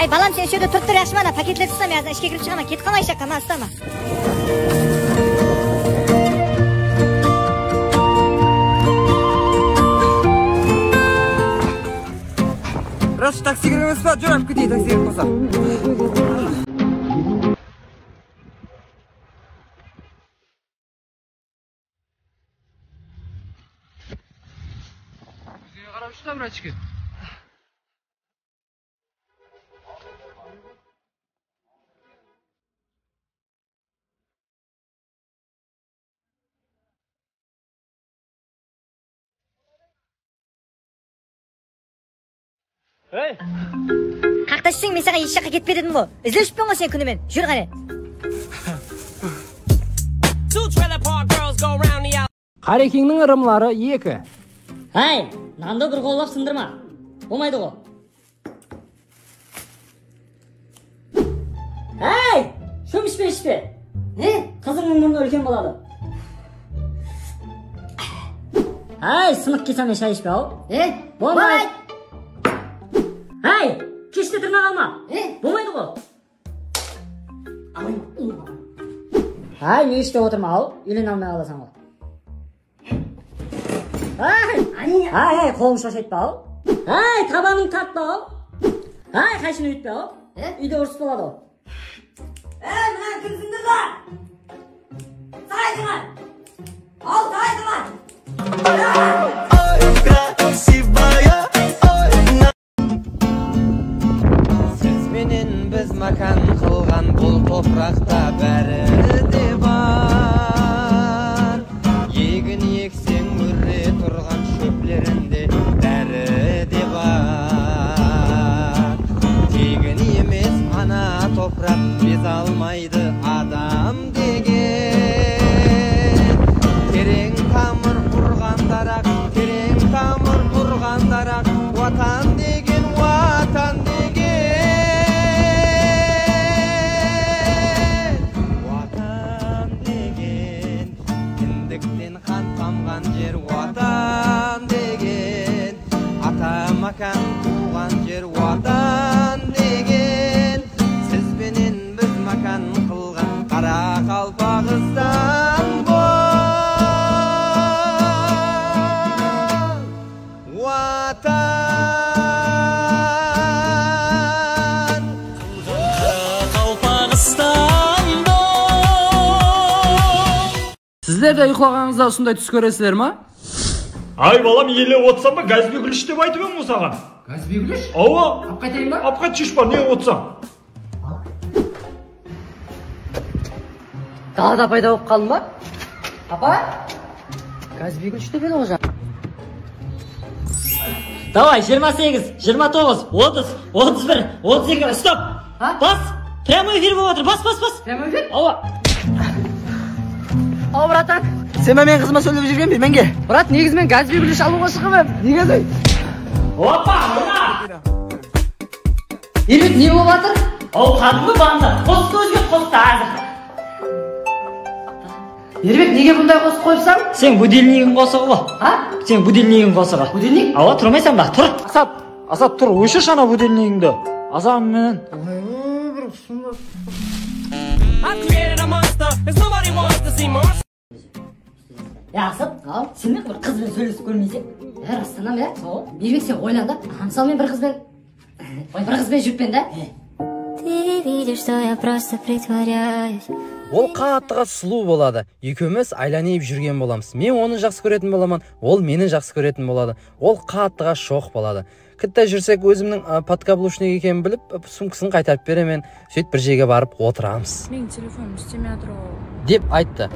Ай, балам, сен шөйде тұрып тұр, яқшы мана, пакетлер тұсам, яздан ішке кіріп шығама, кетіп қалмай шаққа, ма, ұстама. Раз такси кіріңіз ба, жұрап кетейін такси кіріп болса. Өзіңе қарап үшті, братчики. Ей! Қақташсың, мен саған еш жаққа кетпе дедім ғой. Іздеп жүріппен ғой сен күнімен. Жүр қане. Қарекеңнің ырымлары 2. Ай, нанды бір қоллап сындырма. Болмайды ғой. Ай, шөм ішпе. Қызыңның мұрны үлкен болады. Ай, сынық кесаме шай ішпе ау. Болмайды. Ай, кеште тұрмақ алма. Болмайды ғой. Ай, не іште отырма ау. Үйлен алмай аласың ғой. Ай, қолың шошайтпа ау. Ай, табаның тартпа ау. Ай, қайшыны үйтпе ау. Үйде ұрыс болады ау. Мынан кімсіңдір ба? Сағайдыңар. Ал, сағайдыңар. Biz makan qilgan бұл toprakta bari de var. Yegin yekseng mürre turgan çöplerinde bari de var. Tegin emes ana toprak biz almaydı adam degen. Tereң tamır kurgandarak, vatan degen, vatan degen. Kan tamgan jer vatan degen, ata makan tuğan jer vatan degen. Siz benin biz makan kılgan Qara Qalpaqistan vatan. Sizler de ұйқылағаныңызда осындай түс көресіздер ма? Ай балам, еле отсам ба, газбе гүліш деп айтып ем саған. Газбе гүліш? Ауа. Апқайтайын ба? Апқайт шеш бар, не отсам? Далада пайда болып қалын ба? Апа? Газбе гүліш деп еді олжа. Давай, 28, 29, 30, 31, 32, стоп! Бас! Прямо эфир болып отыр, бас! Прямо эфир? Ауа! Ау, братан. Сен мен қызыма сөйлеп жүрген бе, менге? Брат, негізімен газбе гүліш алуға шығып ем. Неге дей? Опа, мұна! Ербек, не болып атыр? Ол қадымды банда, қосты өзге қосты азыр. Ербек, неге бұндай қосып қойыпсаң? Сен будильнигін қосығы ғой. Сен будильнигін қосығы. Будильник? Ауа, тұрмайсам ба, тұр. Асат, тұр, өшір шана будильнигіңді. Азам менен. Асып, сен бір қызбен сөйлесіп көрмейсің? Растанам, Ербек, сен ойлан да. Мысалы мен бір қызбен жүріппен да. Ты видишь, что я просто притворяюсь. Ол қаттыға сұлу болады. Екеуміз айланып жүрген боламыз. Мен оны жақсы көретін боламын, ол мені жақсы көретін болады. Ол қаттыға шоқ болады. Кітті жүрсек өзімнің подкаблушник екенін біліп, сумкасын қайтарып беремен, сөйт бір жерге барып отырамыз. Менің телефоным істемей жатыр ғой. Деп айтты.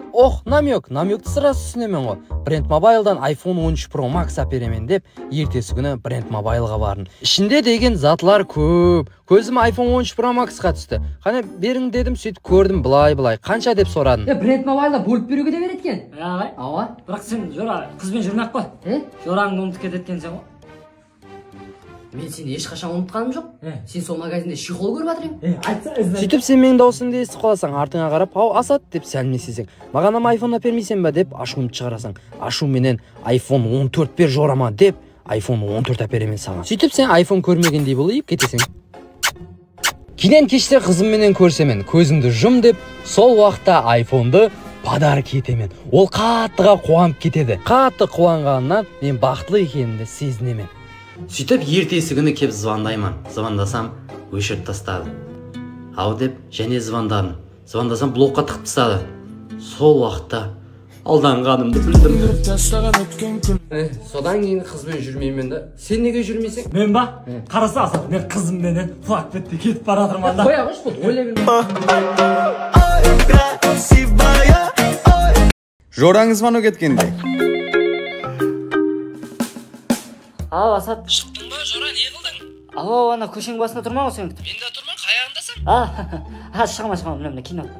Намекті сырасы түсінемен ғой. Brand Mobile'дан iPhone 13 Pro Max әперемен деп, ертесі күні Brand Mobile'ға бардым. Ішінде деген затлар көп. Көзім iPhone 13 Pro Max-қа түсті. Қане берің дедім, сөйтіп көрдім былай. Қанша деп сорадым. Brand Mobile'да бөліп беруге де береткен. Ауа. Бірақ сен қызбен жүрмек қой. Жораңды ұмытып кететкен сен ғой. Мен сені ешқашан ұмытқаным жоқ. Сен сол магазинде шиқол көріп жатыр ең. Сөйтіп сен менің даусымды естіп қаласың, артыңа қарап, ау Асат деп сәлемдесесің. Маған iPhone әпермейсен ба деп ашуымды шығарасың. Ашуменен iPhone 14 бер жорама деп iPhone 14 әперемен саған. Сөйтіп сен iPhone көрмегендей болып кетесің. Кийинен кечте кызым менен көрсөмүн, көзүңдү жум деп, сол убакта айфонду подарок этемен. Ол каттыга кубанып кетеди. Катты кубанганынан мен бактылуу экенимди сезинемин. Сүйтүп эртеси күнү кеп звондайман. Звондасам, өчүрүп тастады. Ау деп және звондадым. Звондасам блокка тыгып тастады. Сол убакта алданганымды билдим. Содан кийин кыз менен жүрмөймүн да. Сен неге жүрмөйсүң? Мен ба? Караса Асат, мен кызым менен флагбетте кетип баратырман да. Коя кош бул, ойлой берме. Жораңыз звонок эткенде. Ау Асат. Шыктың ба, Жора, не кылдың? Ау, ана көшең басында турман сен күтүп. Мен да турман, каягындасың? Шығама, мына кино.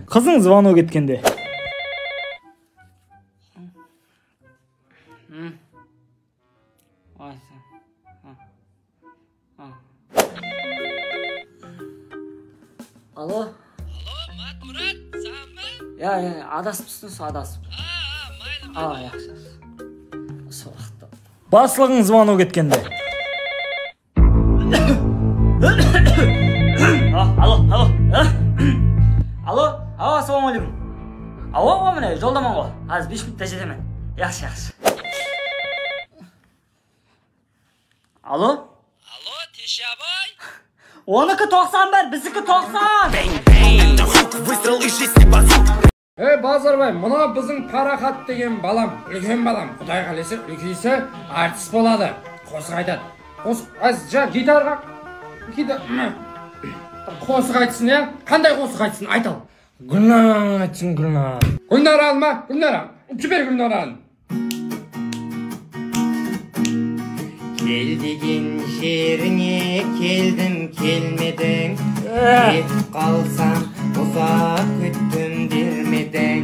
Кызың звонок эткенде. Алло, Мурат, сағынбы? адасыпсың, адасып. Майлы. Яқшы. Сол вақытта. Баслығың звонок эткенде. Алло, ассалаумалейкум. Ау, міне, жолдаман ғой. Аз 5 минутта жетемін. Яқшы. Алло, Тешабай. оныкі 91, біздікі 90. Базарбай, мына біздің Парахат деген балам, үлкен балам, Құдай қаласа үлкейсе артист болады. Қосық айтады. Гитарға. Қосық айтсын, қандай қосық айтсын, айтал. Гүлнар айтсын, Гүлнар. Гүлнар алма, Гүлнар. Жібер Гүлнар алын. Кел деген жеріңе келдім келмедің, кетіп қалсам ұзақ күттім бермедің.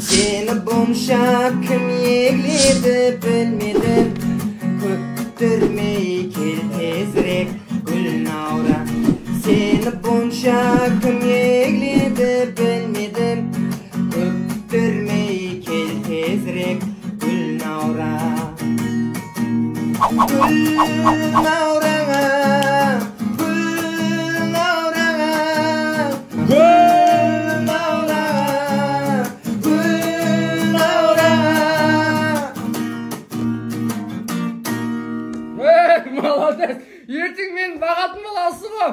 Сені бұнша кім егледі білмедім, күттірмей кел тезірек Гүлнаура. Сені бұнша кім егледі білмедім, күттірмей кел тезірек Гүлнаура. Gülnauranga, Gülnauranga, Gülnauranga, Gülnauranga. Молодец! Ертең мен бағатын боласың ғой.